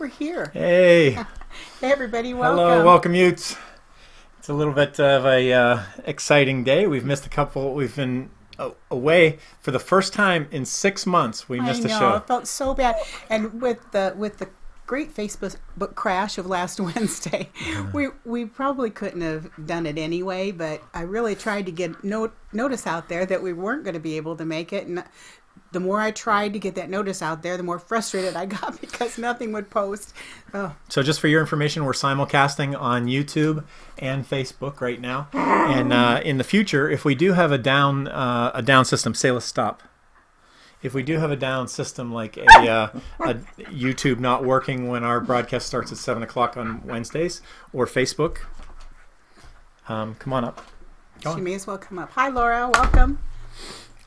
we're here. Hey. Hey, everybody, welcome. Hello, welcome, Yoots. It's a little bit of a exciting day. We've missed a couple. We've been away for the first time in 6 months. We missed a show. It felt so bad. And with the great Facebook crash of last Wednesday, we probably couldn't have done it anyway, but I really tried to get notice out there that we weren't going to be able to make it. And the more I tried to get that notice out there, the more frustrated I got because nothing would post. Oh. So just for your information, we're simulcasting on YouTube and Facebook right now. And in the future, if we do have a down system, say let's stop. If we do have a down system like a YouTube not working when our broadcast starts at 7 o'clock on Wednesdays, or Facebook, come on up. She may as well come up. Hi, Laura. Welcome.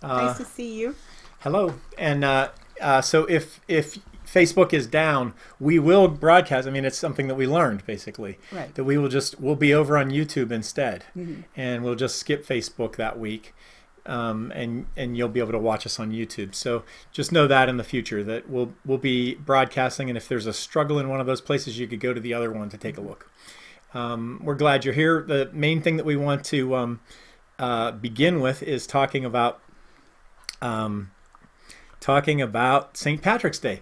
Nice to see you. Hello. And so if Facebook is down, we will broadcast. I mean, it's something that we learned, basically. Right. That we'll be over on YouTube instead. Mm-hmm. And we'll just skip Facebook that week. And you'll be able to watch us on YouTube. So just know that in the future that we'll be broadcasting, and if there's a struggle in one of those places, you could go to the other one to take a look. We're glad you're here. The main thing that we want to begin with is talking about St. Patrick's Day.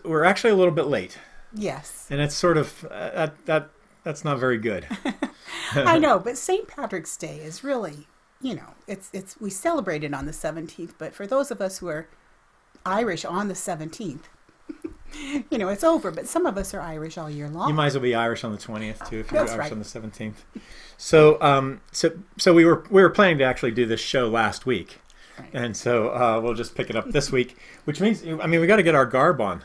We're actually a little bit late. Yes. And it's sort of that's not very good. I know, but St. Patrick's Day is really, it's we celebrate it on the 17th, but for those of us who are Irish on the 17th, it's over, but some of us are Irish all year long. You might as well be Irish on the 20th too if you're That's Irish right. on the 17th. So we were planning to actually do this show last week. Right. And so we'll just pick it up this week, which means we got to get our garb on.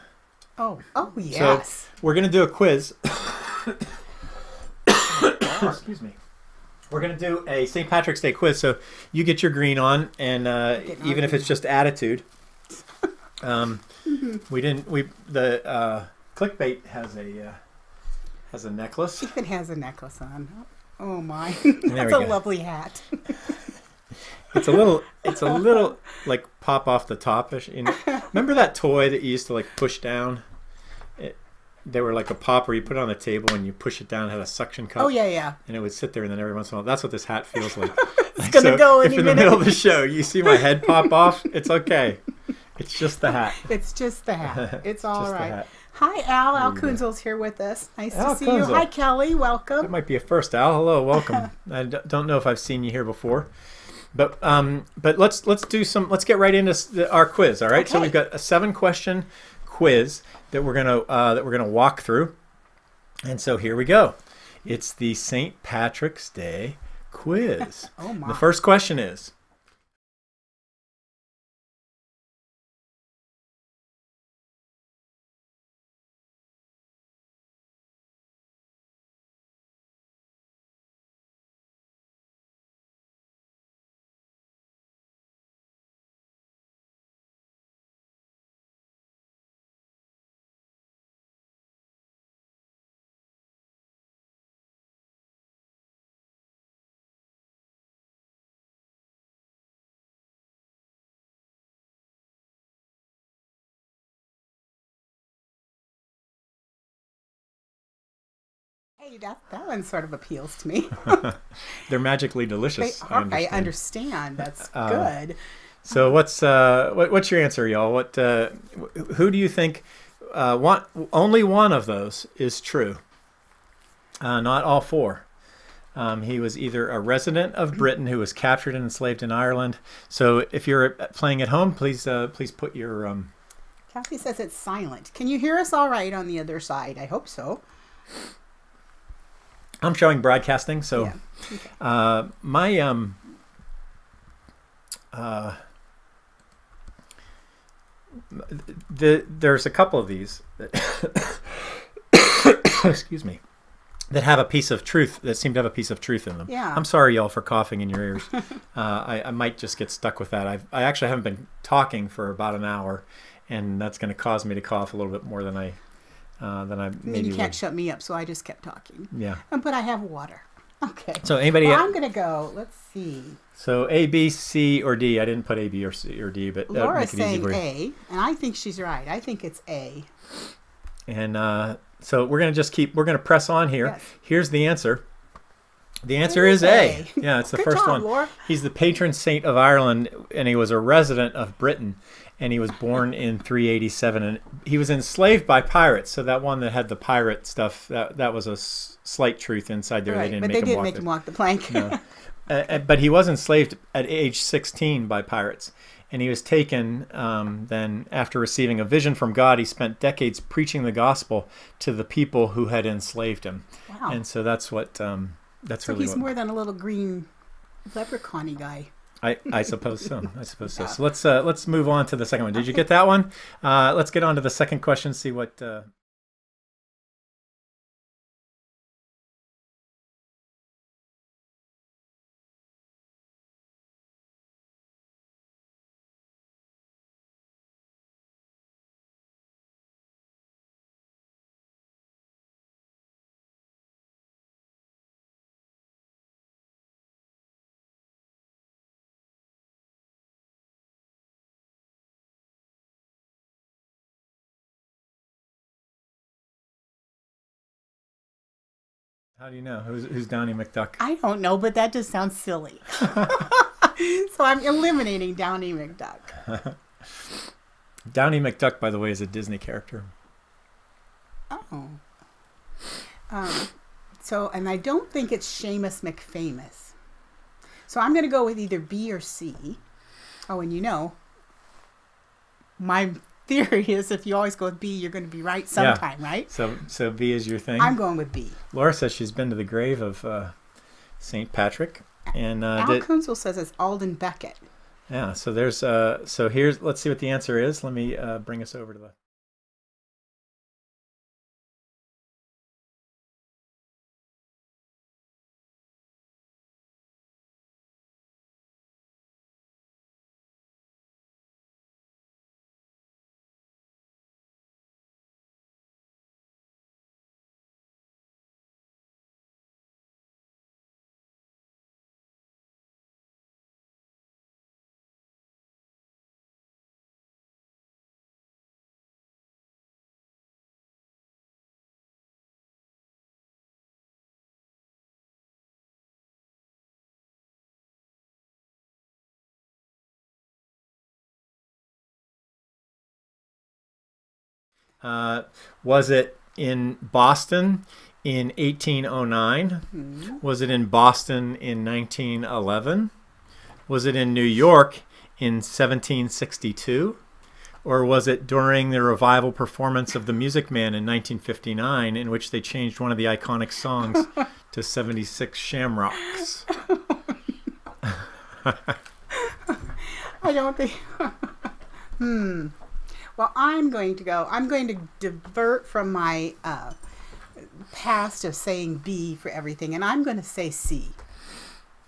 Oh yes. So we're going to do a quiz. Excuse me. We're going to do a St. Patrick's Day quiz. So you get your green on, and even if it's just attitude. The clickbait has a necklace. Ethan has a necklace on. Oh my. There That's we a go. lovely hat. It's a little like pop off the top-ish. Remember that toy that you used to like push down? They were like a popper. You put it on the table and you push it down. It had a suction cup. Oh yeah. And it would sit there, and then every once in a while, that's what this hat feels like. It's gonna go any if in the minute. middle of the show you see my head pop off, it's okay. It's just the hat. It's just the hat. It's all Just the right. hat. Hi, Al. Al There you go. Kunzel's here with us. Nice Al to see you. Kunzel. Hi, Kelly. Welcome. That might be a first, Al. Hello, welcome. I don't know if I've seen you here before, but let's get right into our quiz. All right. Okay. So we've got a 7-question quiz that we're gonna walk through, and so here we go. It's the St. Patrick's Day quiz. Oh my. The first question is: Hey, that one sort of appeals to me. They're magically They delicious. are. I understand. That's good. So what's your answer, y'all? Who do you think? Only one of those is true. Not all 4. He was either a resident of Britain who was captured and enslaved in Ireland. So if you're playing at home, please put your. Kathy says it's silent. Can you hear us all right on the other side? I hope so. I'm showing broadcasting, so Yeah. Okay. There's a couple of these that excuse me, that have a piece of truth, that seem to have a piece of truth in them. Yeah. I'm sorry, y'all, for coughing in your ears. I might just get stuck with that. I actually haven't been talking for about an hour, and that's going to cause me to cough a little bit more than I maybe You can't would. shut me up, so I just kept talking. Yeah. But I have water. Okay. So anybody? Well, I'm going to go. Let's see. So A, B, C, or D. I didn't put A, B, or C or D, but that would Laura's make it easy saying for you. A, and I think she's right. I think it's A. And so we're going to just keep, we're going to press on here. Yes. Here's the answer. The answer is A. Yeah, it's the Good first job, one. Laura. He's the patron saint of Ireland, and he was a resident of Britain, and he was born in 387. And he was enslaved by pirates. So that one that had the pirate stuff, that was a slight truth inside there. Right, They but didn't they make didn't make him walk the plank. No. But he was enslaved at age 16 by pirates. And he was taken then after receiving a vision from God. He spent decades preaching the gospel to the people who had enslaved him. Wow. And so that's what... That's So really he's what, more than a little green leprechaun-y guy. I suppose so. I suppose so. So let's move on to the second one. Did you get that one? Let's get on to the second question. See what. How do you know who's Downy McDuck? I don't know, but that just sounds silly. So I'm eliminating Downy McDuck. Downy McDuck, by the way, is a Disney character. Oh. So, and I don't think it's Seamus McFamous. So I'm going to go with either B or C. Oh, and you know, my theory is if you always go with B, you're going to be right sometime, right? So B is your thing. I'm going with B. Laura says she's been to the grave of Saint Patrick, and Al Kunzel says it's Alden Beckett. Yeah. So there's so here's, let's see what the answer is. Let me bring us over to the. Was it in Boston in 1809? Mm-hmm. Was it in Boston in 1911? Was it in New York in 1762? Or was it during the revival performance of The Music Man in 1959, in which they changed one of the iconic songs to 76 Shamrocks? I don't think... Well, I'm going to divert from my past of saying B for everything, and I'm going to say C.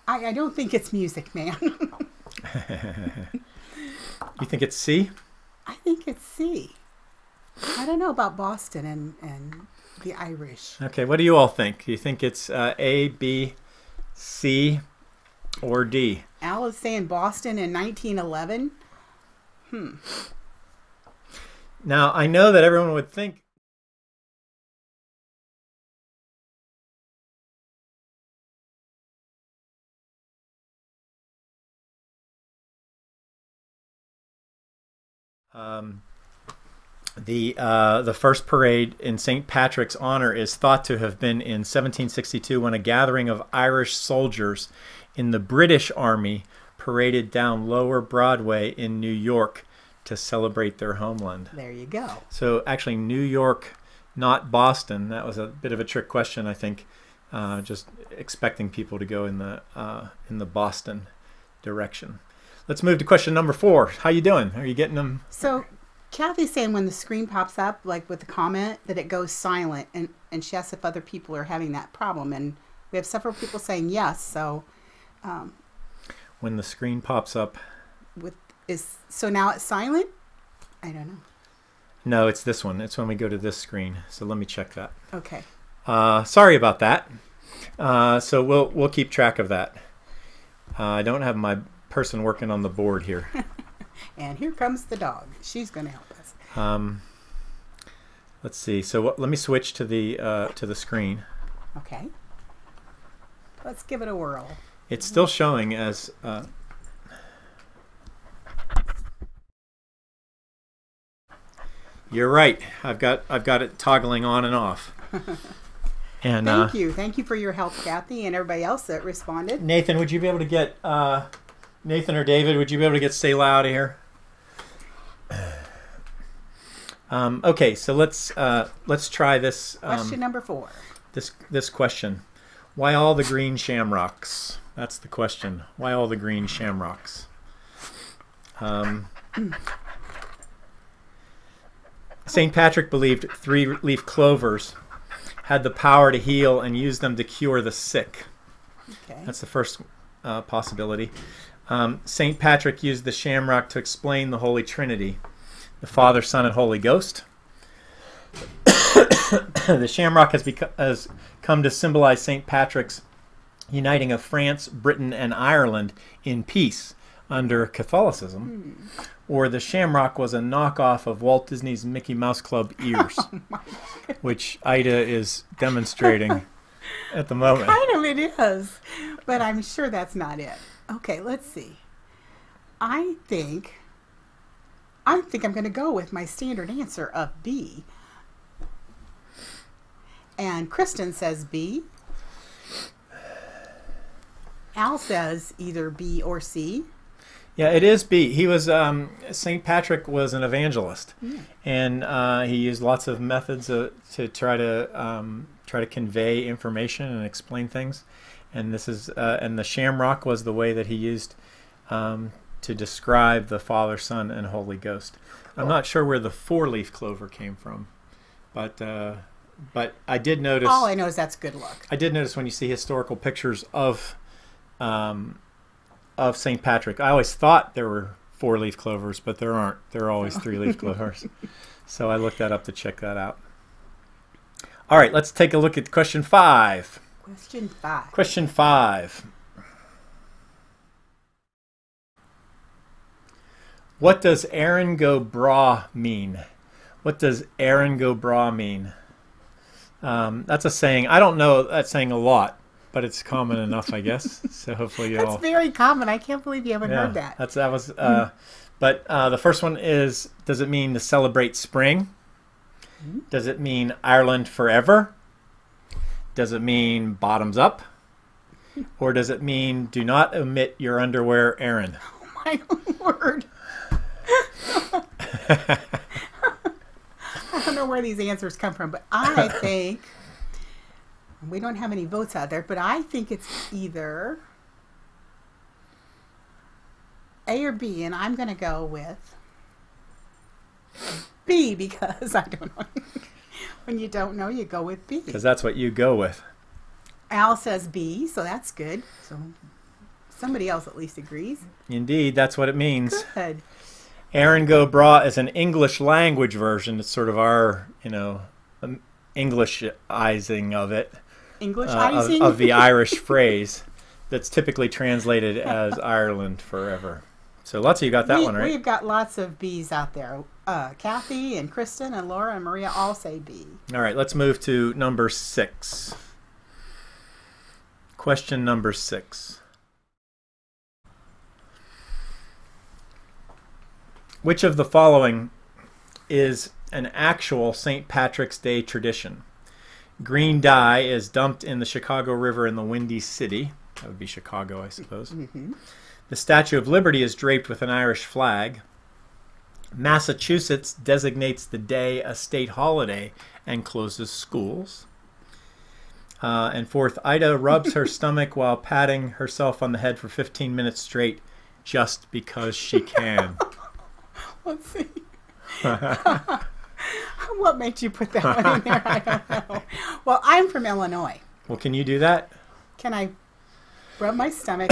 I don't think it's Music Man. You think it's C? I think it's C. I don't know about Boston and the Irish. Okay, what do you all think? Do you think it's A, B, C, or D? Al is saying Boston in 1911. Now, I know that everyone would think the first parade in St. Patrick's honor is thought to have been in 1762, when a gathering of Irish soldiers in the British Army paraded down Lower Broadway in New York to celebrate their homeland. There you go. So actually New York, not Boston. That was a bit of a trick question, I think. Just expecting people to go in the Boston direction. Let's move to question number 4. How you doing? Are you getting them? So Kathy's saying when the screen pops up, like with the comment, that it goes silent, and she asks if other people are having that problem, and we have several people saying yes. So when the screen pops up, so now it's silent? I don't know. No, it's this one. It's when we go to this screen. So let me check that. Okay. Sorry about that. So we'll keep track of that. I don't have my person working on the board here. And here comes the dog. She's going to help us. Let's see. So let me switch to the screen. Okay. Let's give it a whirl. It's still showing as. You're right. I've got it toggling on and off. And Thank you for your help, Kathy, and everybody else that responded. Nathan, would you be able to get Nathan or David? Would you be able to get Selah out of here? Okay, so let's try this. Question number 4. This question: why all the green shamrocks? That's the question. Why all the green shamrocks? St. Patrick believed 3-leaf clovers had the power to heal and use them to cure the sick. Okay. That's the first possibility. St. Patrick used the shamrock to explain the Holy Trinity, the Father, Son, and Holy Ghost. The shamrock has come to symbolize St. Patrick's uniting of France, Britain, and Ireland in peace under Catholicism. Or the shamrock was a knockoff of Walt Disney's Mickey Mouse Club ears, which Ida is demonstrating at the moment. Kind of it is, but I'm sure that's not it. Okay, let's see. I think I'm going to go with my standard answer of B. And Kristen says B. Al says either B or C. Yeah, it is B. He was St. Patrick was an evangelist, and he used lots of methods to try to convey information and explain things. And this is and the shamrock was the way that he used to describe the Father, Son, and Holy Ghost. I'm not sure where the 4-leaf clover came from, but I did notice. All I know is that's good luck. I did notice when you see historical pictures of St. Patrick, I always thought there were 4-leaf clovers, but there aren't. There are always 3-leaf clovers. So I looked that up to check that out. All right, let's take a look at question 5. Question 5. Question 5. What does Aaron go bra mean? What does Aaron go bra mean? That's a saying. I don't know that saying a lot, but it's common enough, I guess. So hopefully you all. That's very common. I can't believe you haven't heard that. But the first one is: does it mean to celebrate spring? Does it mean Ireland forever? Does it mean bottoms up? Or does it mean do not omit your underwear, Aaron? Oh my word! I don't know where these answers come from, but I think. We don't have any votes out there, but I think it's either A or B, and I'm going to go with B because I don't know. When you don't know, you go with B. Because that's what you go with. Al says B, so that's good. So somebody else at least agrees. Indeed, that's what it means. Good. Aaron Go Bra is an English language version. It's sort of our, Englishizing of it. Englishizing? Of the Irish phrase that's typically translated as Ireland forever. So lots of you got that one, right? We've got lots of B's out there. Kathy and Kristen and Laura and Maria all say B. All right, let's move to number 6. Question number 6. Which of the following is an actual St. Patrick's Day tradition? Green dye is dumped in the Chicago River in the Windy City. That would be Chicago, I suppose. Mm-hmm. The Statue of Liberty is draped with an Irish flag. Massachusetts designates the day a state holiday and closes schools. And fourth, Ida rubs her stomach while patting herself on the head for 15 minutes straight just because she can. Let's see. What made you put that one in there? I don't know. Well, I'm from Illinois. Well, can you do that? Can I rub my stomach?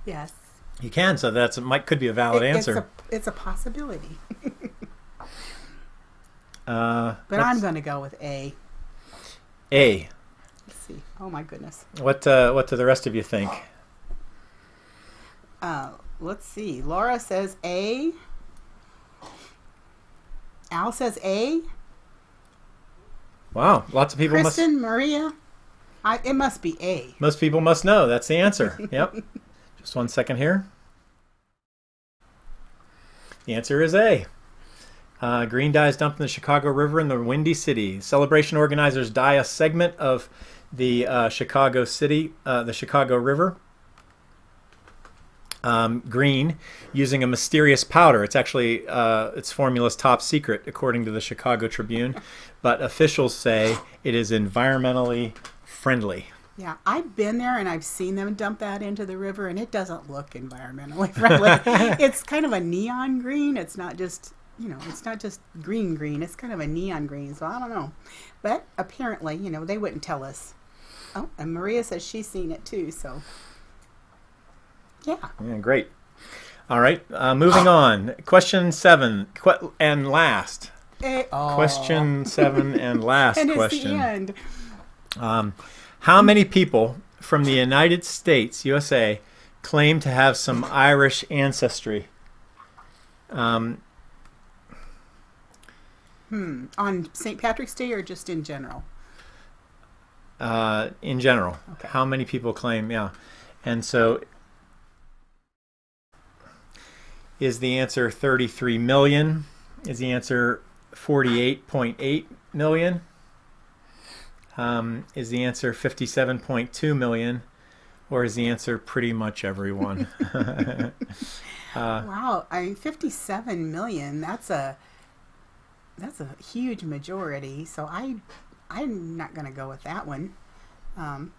Yes. You can, so could be a valid answer. It's a possibility. But I'm going to go with A. A. Let's see. Oh my goodness. What do the rest of you think? Let's see. Laura says A. Al says A. Wow, lots of people Kristen, Maria, it must be A. most people must know. That's the answer. Yep. Just 1 second here. The answer is A. Green dye is dumped in the Chicago River in the Windy City. Celebration organizers dye a segment of the Chicago River green using a mysterious powder. It's actually its formula's top secret, according to the Chicago Tribune, but officials say it is environmentally friendly. Yeah, I've been there and I've seen them dump that into the river, and it doesn't look environmentally friendly. It's kind of a neon green. It's not just, it's not just green. It's kind of a neon green, so I don't know. But apparently, they wouldn't tell us. Oh, and Maria says she's seen it too, so yeah. Yeah, great. All right, moving on. Question 7 and last. Question 7 and last and question. It's the end. How many people from the United States, USA, claim to have some Irish ancestry? On St. Patrick's Day or just in general? In general. Okay. How many people claim, yeah. And so is the answer 33 million? Is the answer 48.8 million? Is the answer 57.2 million? Or is the answer pretty much everyone? Wow, 57 million. That's a huge majority. So I'm not going to go with that one. Al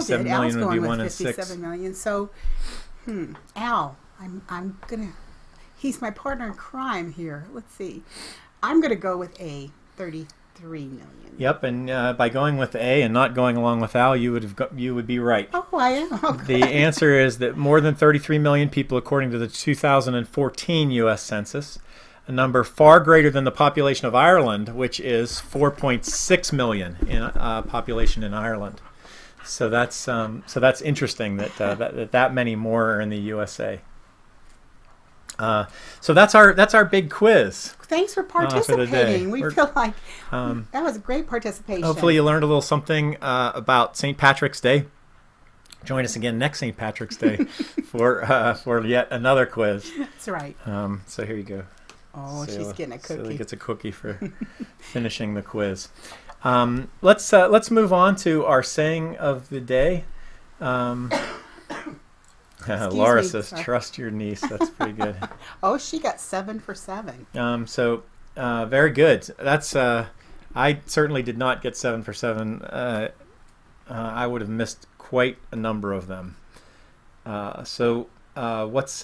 did. Al's going with 57 million. So, Al, I'm gonna. He's my partner in crime here. Let's see. I'm gonna go with A, 33 million. Yep, and by going with A and not going along with Al, you would be right. Oh, I am. Okay. The answer is that more than 33 million people, according to the 2014 U.S. Census, a number far greater than the population of Ireland, which is 4.6 million in population in Ireland. So that's interesting that many more are in the USA. So that's our big quiz. Thanks for participating. We feel like that was a great participation. Hopefully you learned a little something about St. Patrick's Day. Join us again next St. Patrick's Day for yet another quiz. That's right. So here you go. Oh, she's getting a cookie. Celia gets a cookie for finishing the quiz. Let's move on to our saying of the day. Laura says, sorry. Trust your niece. That's pretty good. Oh, she got 7 for 7. So very good. That's I certainly did not get 7 for 7. I would have missed quite a number of them. So what's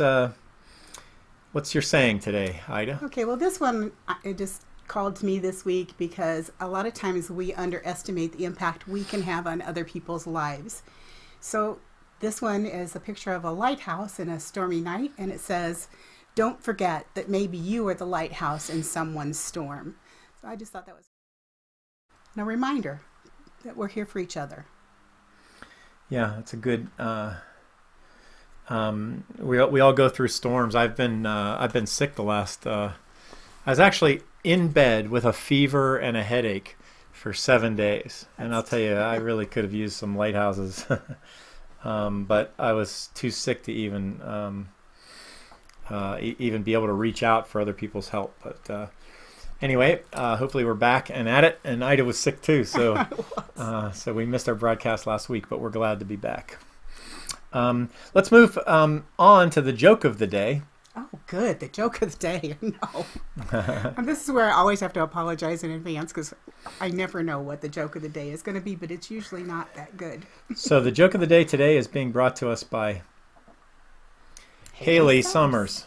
your saying today, Ida? Okay, well, this one it just called to me this week because a lot of times we underestimate the impact we can have on other people's lives. So this one is a picture of a lighthouse in a stormy night, and it says, "Don't forget that maybe you are the lighthouse in someone's storm." So I just thought that was a reminder that we're here for each other. Yeah, that's a good. We all go through storms. I've been sick the last. I was actually in bed with a fever and a headache for 7 days, and I'll tell you, I really could have used some lighthouses. But I was too sick to even be able to reach out for other people's help. But anyway, hopefully we're back and at it. And Ida was sick too, so so we missed our broadcast last week, but we're glad to be back. Let's move on to the joke of the day. Oh, good. The joke of the day. No. And this is where I always have to apologize in advance because I never know what the joke of the day is going to be, but it's usually not that good. So the joke of the day today is being brought to us by Haley Summers.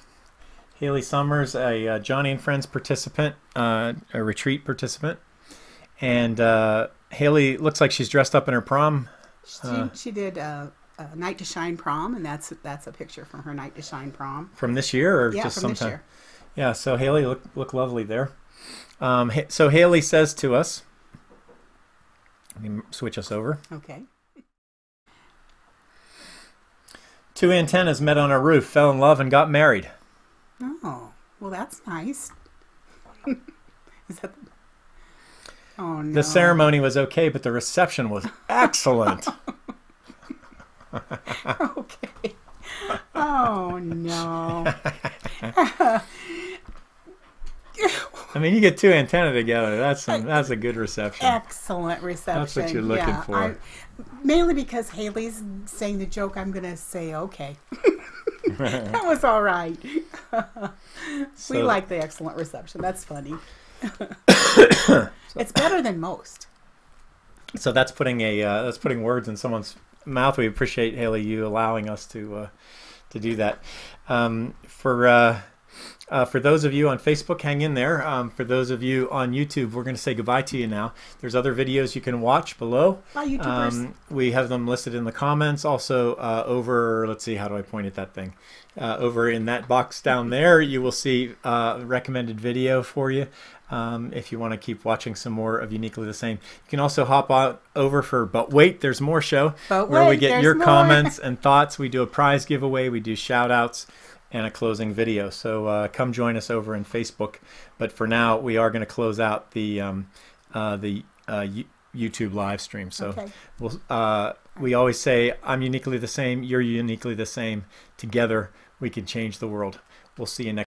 Haley Summers, a Johnny and Friends participant, a retreat participant. And Haley looks like she's dressed up in her prom. She did Night to Shine prom, and that's a picture from her Night to Shine prom. From this year, or just sometime? This year. Yeah, so Haley look lovely there. So Haley says to us, let me switch us over. Okay. Two antennas met on a roof, fell in love, and got married. Oh, well, that's nice. Is that? Oh no. The ceremony was okay, but the reception was excellent. Okay. Oh no. I mean, you get two antennae together. That's a good reception. Excellent reception. That's what you're looking for. Mainly because Haley's saying the joke, I'm going to say okay. That was all right. We like the excellent reception. That's funny. It's better than most. So that's putting words in someone's mouth. We appreciate, Haley, you allowing us to do that. For those of you on Facebook, hang in there. For those of you on YouTube, we're going to say goodbye to you now. There's other videos you can watch below. Bye, YouTubers. We have them listed in the comments. Also, over, let's see, how do I point at that thing? Over in that box down there, you will see recommended video for you. If you want to keep watching some more of Uniquely the Same. You can also hop on over for But Wait, There's More show, where we get your comments and thoughts. We do a prize giveaway. We do shout outs and a closing video. So come join us over in Facebook. But for now, we are going to close out the YouTube live stream. So we always say, I'm uniquely the same, you're uniquely the same. Together, we can change the world. We'll see you next